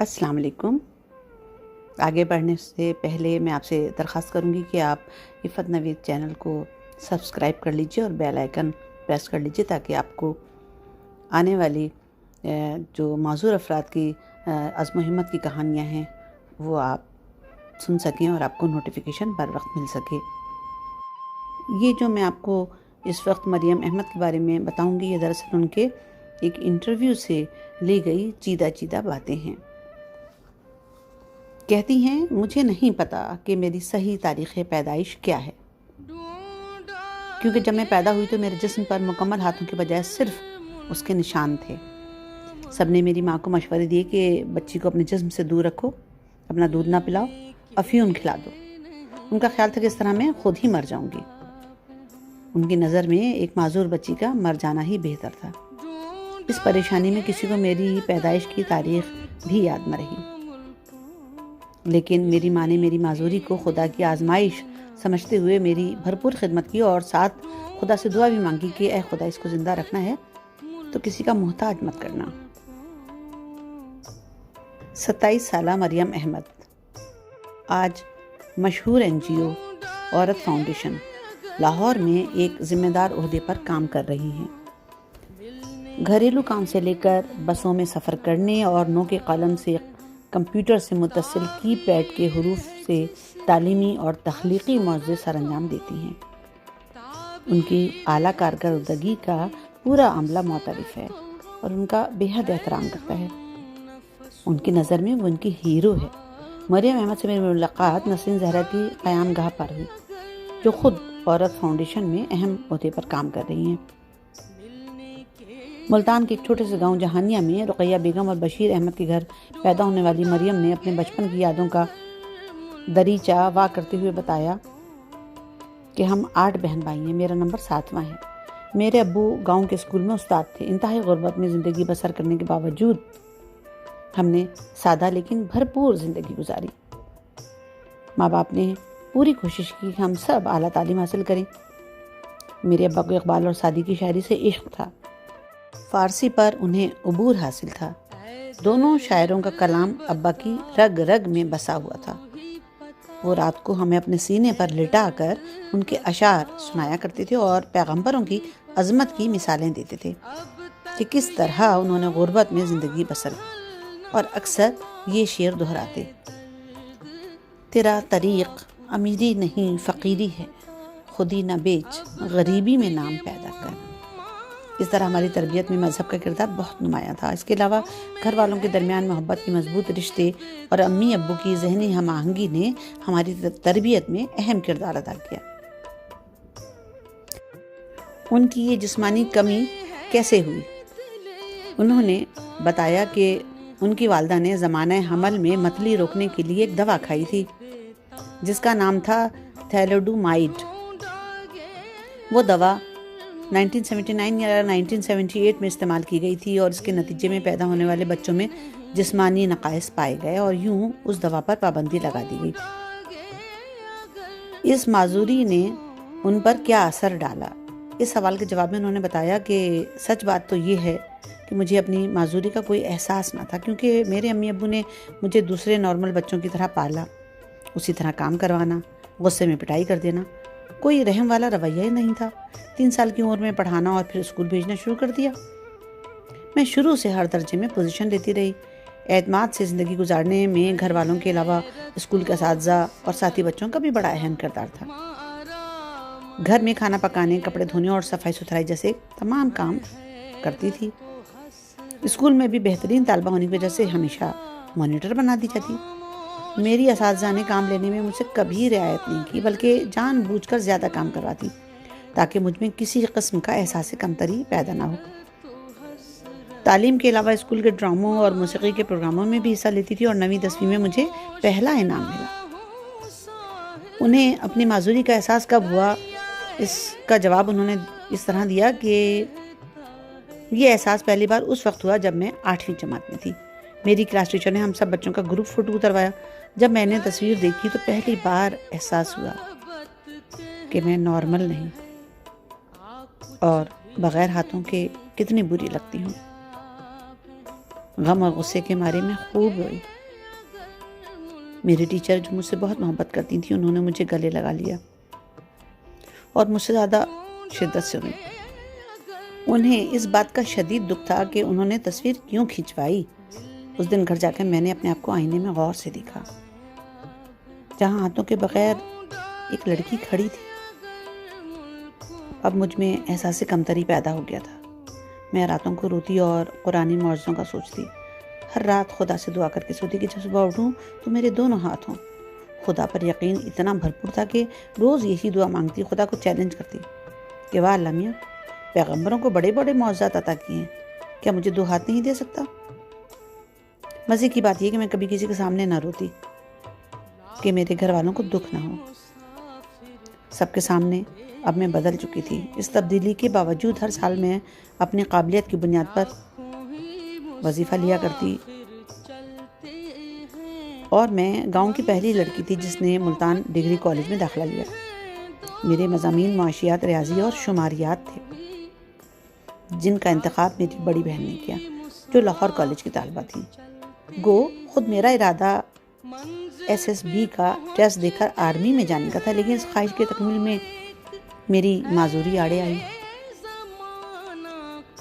अस्सलाम वालेकुम। आगे बढ़ने से पहले मैं आपसे दरख्वास्त करूंगी कि आप इफ़त नवीद चैनल को सब्सक्राइब कर लीजिए और बेल आइकन प्रेस कर लीजिए ताकि आपको आने वाली जो माज़ूर अफराद की अज़्म हिम्मत की कहानियाँ हैं वो आप सुन सकें और आपको नोटिफिकेशन बर वक्त मिल सके। ये जो मैं आपको इस वक्त मरियम अहमद के बारे में बताऊंगी, ये दरअसल उनके एक इंटरव्यू से ली गई चीदा चीदा बातें हैं। कहती हैं, मुझे नहीं पता कि मेरी सही तारीख़ पैदाइश क्या है, क्योंकि जब मैं पैदा हुई तो मेरे जिस्म पर मुकम्मल हाथों के बजाय सिर्फ उसके निशान थे। सबने मेरी माँ को मशवरे दिए कि बच्ची को अपने जिस्म से दूर रखो, अपना दूध ना पिलाओ, अफ़ीम खिला दो। उनका ख्याल था कि इस तरह मैं खुद ही मर जाऊंगी। उनकी नज़र में एक माजूर बच्ची का मर जाना ही बेहतर था। इस परेशानी में किसी को मेरी पैदाइश की तारीख़ भी याद न रही, लेकिन मेरी माँ ने मेरी माजूरी को खुदा की आजमाइश समझते हुए मेरी भरपूर खिदमत की और साथ खुदा से दुआ भी मांगी कि ऐ खुदा, इसको ज़िंदा रखना है तो किसी का मोहताज मत करना। 27 साला मरियम अहमद आज मशहूर NGO औरत फाउंडेशन लाहौर में एक ज़िम्मेदार ओहदे पर काम कर रही हैं। घरेलू काम से लेकर बसों में सफ़र करने और नो के कलम से कंप्यूटर से मुत्तसिल कीपैड के हरूफ से तालीमी और तख्लीकी मौज़े सर अंजाम देती हैं। उनकी आला कारकर्दगी का पूरा अमला मोतरफ़ है और उनका बेहद एहतराम करता है। उनकी नज़र में वो उनकी हीरो है। मरियम अहमद से मेरी मुलाकात नसरीन ज़हरा की क़यामगाह पर हुई, जो ख़ुद औरत फाउंडेशन में अहम ओहदे पर काम कर रही हैं। मुल्तान के एक छोटे से गांव जहानिया में रुकैया बेगम और बशीर अहमद के घर पैदा होने वाली मरियम ने अपने बचपन की यादों का दरीचा वाह करते हुए बताया कि हम 8 बहन भाई हैं, मेरा नंबर 7वां है। मेरे अब्बू गांव के स्कूल में उस्ताद थे। इंतहाई गुर्बत में ज़िंदगी बसर करने के बावजूद हमने सादा लेकिन भरपूर ज़िंदगी गुजारी। माँ बाप ने पूरी कोशिश की कि हम सब आला तालीम हासिल करें। मेरे अब्बा को इकबाल और सादी की शायरी से इश्क था। फ़ारसी पर उन्हें अबूर हासिल था। दोनों शायरों का कलाम अब्बा की रग रग में बसा हुआ था। वो रात को हमें अपने सीने पर लिटा कर उनके अशार सुनाया करते थे और पैगंबरों की अज़मत की मिसालें देते थे कि किस तरह उन्होंने गुर्बत में ज़िंदगी बसर की, और अक्सर ये शेर दोहराते, तेरा तरीक़ अमीरी नहीं फ़कीरी है, खुदी न बेच गरीबी में नाम पैदा कर। इस तरह हमारी तरबियत में मज़हब का किरदार बहुत नुमायाँ था। इसके अलावा घर वालों के दरमियान मोहब्बत की मजबूत रिश्ते और अम्मी अब्बू की ज़हनी हम आहंगी ने हमारी तरबियत में अहम किरदार अदा किया। उनकी ये जिस्मानी कमी कैसे हुई? उन्होंने बताया कि उनकी वालदा ने ज़माना हमल में मतली रोकने के लिए एक दवा खाई थी जिसका नाम था थैलेडोमाइड। वो दवा 1979 या 1978 में इस्तेमाल की गई थी और इसके नतीजे में पैदा होने वाले बच्चों में जिस्मानी नक़ाइस पाए गए और यूं उस दवा पर पाबंदी लगा दी गई। इस माजूरी ने उन पर क्या असर डाला? इस सवाल के जवाब में उन्होंने बताया कि सच बात तो ये है कि मुझे अपनी माजूरी का कोई एहसास ना था, क्योंकि मेरे अम्मी अब्बू ने मुझे दूसरे नॉर्मल बच्चों की तरह पाला। उसी तरह काम करवाना, गुस्से में पिटाई कर देना, कोई रहम वाला रवैया ही नहीं था। 3 साल की उम्र में पढ़ाना और फिर स्कूल भेजना शुरू कर दिया। मैं शुरू से हर दर्जे में पोजीशन लेती रही। एतमाद से ज़िंदगी गुजारने में घर वालों के अलावा स्कूल के असातिज़ा और साथी बच्चों का भी बड़ा अहम किरदार था। घर में खाना पकाने, कपड़े धोने और सफाई सुथराई जैसे तमाम काम करती थी। स्कूल में भी बेहतरीन तालबा होने की वजह से हमेशा मॉनिटर बना दी जाती। मेरी असातिज़ा ने काम लेने में मुझसे कभी रियायत नहीं की, बल्कि जानबूझकर ज़्यादा काम करवाती ताकि मुझ में किसी किस्म का एहसास कमतरी पैदा ना हो। तालीम के अलावा स्कूल के ड्रामों और मौसीकी के प्रोग्रामों में भी हिस्सा लेती थी और 9वीं 10वीं में मुझे पहला इनाम मिला। उन्हें अपनी माजूरी का एहसास कब हुआ, इसका जवाब उन्होंने इस तरह दिया कि ये एहसास पहली बार उस वक्त हुआ जब मैं 8वीं जमात में थी। मेरी क्लास टीचर ने हम सब बच्चों का ग्रुप फोटो उतरवाया। जब मैंने तस्वीर देखी तो पहली बार एहसास हुआ कि मैं नॉर्मल नहीं और बग़ैर हाथों के कितनी बुरी लगती हूँ। غم اور غصے کے مارے میں خوب روئی۔ میری ٹیچر جو مجھ سے بہت محبت کرتی تھی انہوں نے مجھے گلے لگا لیا اور مجھ سے زیادہ شدت سے روئی۔ انہیں اس بات کا شدید دکھ تھا کہ انہوں نے تصویر کیوں کھنچوائی۔ اس دن گھر جا کر میں نے اپنے آپ کو آئینے میں غور سے دیکھا، جہاں ہاتھوں کے بغیر ایک لڑکی کھڑی تھی۔ اب مجھ میں احساس کمتری پیدا ہو گیا تھا۔ میں راتوں کو روتی اور قرآنی معجزوں کا سوچتی۔ ہر رات خدا سے دعا کر کے سوتی کہ جب صبح اٹھوں تو میرے دونوں ہاتھ ہوں۔ خدا پر یقین اتنا بھرپور تھا کہ روز یہی دعا مانگتی، خدا کو چیلنج کرتی کہ واہ اللہ میاں، پیغمبروں کو بڑے بڑے معجزات عطا کیے ہیں، کیا مجھے 2 ہاتھ نہیں دے سکتا؟ مزے کی بات یہ کہ میں کبھی کسی کے سامنے نہ روتی کہ میرے گھر والوں کو دکھ نہ ہو۔ سب کے سامنے اب میں بدل چکی تھی۔ اس تبدیلی کے باوجود ہر سال میں اپنی قابلیت کی بنیاد پر وظیفہ لیا کرتی اور میں گاؤں کی پہلی لڑکی تھی جس نے ملتان ڈگری کالج میں داخلہ لیا۔ میرے مضامین معاشیات، ریاضی اور شماریات تھے، جن کا انتخاب میری بڑی بہن نے کیا جو لاہور کالج کی طالبہ تھی۔ گو خود میرا ارادہ SSB کا ٹیسٹ دے کر آرمی میں جانے کا تھا، لیکن اس خواہش کی تکمیل میں میری معذوری آڑے آئی۔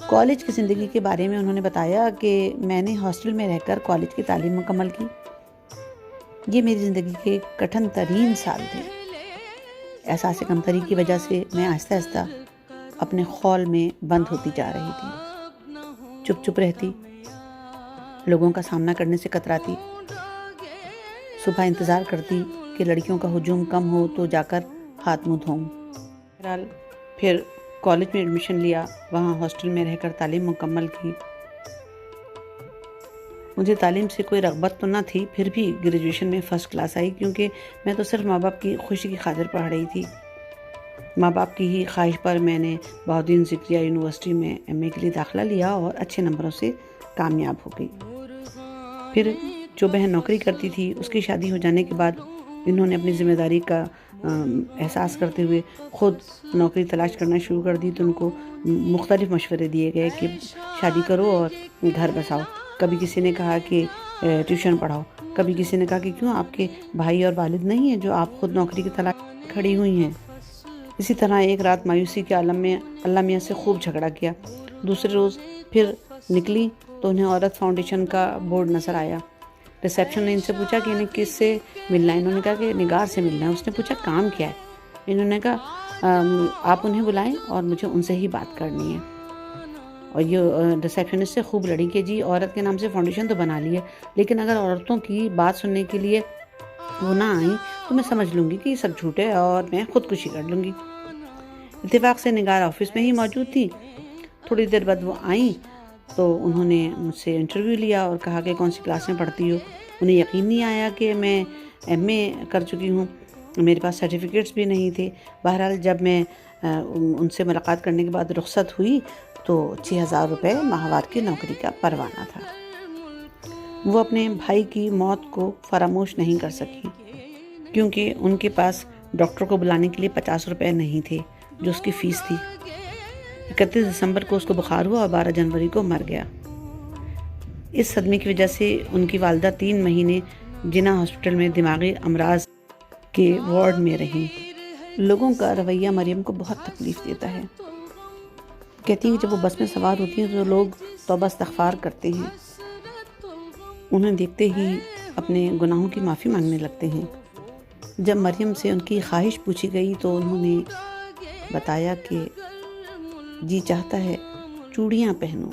کالج کی زندگی کے بارے میں انہوں نے بتایا کہ میں نے ہاسٹل میں رہ کر کالج کی تعلیم مکمل کی۔ یہ میری زندگی کے کٹھن ترین سال تھے۔ احساس کمتری کی وجہ سے میں آہستہ آہستہ اپنے خول میں بند ہوتی جا رہی تھی۔ چپ چپ رہتی، لوگوں کا سامنا کرنے سے کتراتی، صبح انتظار کرتی کہ لڑکیوں کا ہجوم کم ہو تو جا کر ہاتھ منہ دھوؤں۔ بہرحال پھر کالج میں ایڈمیشن لیا، وہاں ہاسٹل میں رہ کر تعلیم مکمل کی۔ مجھے تعلیم سے کوئی رغبت تو نہ تھی، پھر بھی گریجویشن میں فرسٹ کلاس آئی، کیونکہ میں تو صرف ماں باپ کی خوشی کی خاطر پڑھ رہی تھی۔ ماں باپ کی ہی خواہش پر میں نے بہاؤالدین زکریا یونیورسٹی میں MA کے لیے داخلہ لیا اور اچھے نمبروں سے کامیاب ہو گئی۔ پھر جو بہن نوکری کرتی تھی اس کی شادی ہو جانے کے بعد انہوں نے اپنی ذمہ داری کا احساس کرتے ہوئے خود نوکری تلاش کرنا شروع کر دی، تو ان کو مختلف مشورے دیے گئے کہ شادی کرو اور گھر بساؤ۔ کبھی کسی نے کہا کہ ٹیوشن پڑھاؤ، کبھی کسی نے کہا کہ کیوں آپ کے بھائی اور والد نہیں ہیں جو آپ خود نوکری کی تلاش کھڑی ہوئی ہیں۔ اسی طرح ایک رات مایوسی کے عالم میں اللہ میاں سے خوب جھگڑا کیا۔ دوسرے روز پھر نکلی تو انہیں عورت فاؤنڈیشن کا بورڈ نظر آیا۔ ریسیپشن نے ان سے پوچھا کہ انہیں کس سے ملنا ہے، انہوں نے کہا کہ نگار سے ملنا ہے۔ اس نے پوچھا کام کیا ہے، انہوں نے کہا آپ انہیں بلائیں اور مجھے ان سے ہی بات کرنی ہے۔ اور یہ ریسیپشنسٹ سے خوب لڑی کہ جی عورت کے نام سے فاؤنڈیشن تو بنا لی ہے، لیکن اگر عورتوں کی بات سننے کے لیے وہ نہ آئیں تو میں سمجھ لوں گی کہ یہ سب جھوٹ ہے اور میں خودکشی کر لوں گی۔ اتفاق سے نگار آفس میں ہی موجود تھی۔ تھوڑی دیر بعد وہ آئیں تو انہوں نے مجھ سے انٹرویو لیا اور کہا کہ کون سی کلاس میں پڑھتی ہو۔ انہیں یقین نہیں آیا کہ میں MA کر چکی ہوں، میرے پاس سرٹیفکیٹس بھی نہیں تھے۔ بہرحال جب میں ان سے ملاقات کرنے کے بعد رخصت ہوئی تو 6,000 روپے ماہوار کی نوکری کا پروانہ تھا۔ وہ اپنے بھائی کی موت کو فراموش نہیں کر سکی، کیونکہ ان کے پاس ڈاکٹر کو بلانے کے لیے 50 روپے نہیں تھے جو اس کی فیس تھی۔ 31 دسمبر کو اس کو بخار ہوا اور 12 جنوری کو مر گیا۔ اس صدمے کی وجہ سے ان کی والدہ 3 مہینے جناح ہاسپٹل میں دماغی امراض کے وارڈ میں رہیں۔ لوگوں کا رویہ مریم کو بہت تکلیف دیتا ہے۔ کہتی ہے کہ جب وہ بس میں سوار ہوتی ہیں تو لوگ توبہ استغفار کرتے ہیں، انہیں دیکھتے ہی اپنے گناہوں کی معافی مانگنے لگتے ہیں۔ جب مریم سے ان کی خواہش پوچھی گئی تو انہوں نے بتایا کہ جی چاہتا ہے چوڑیاں پہنوں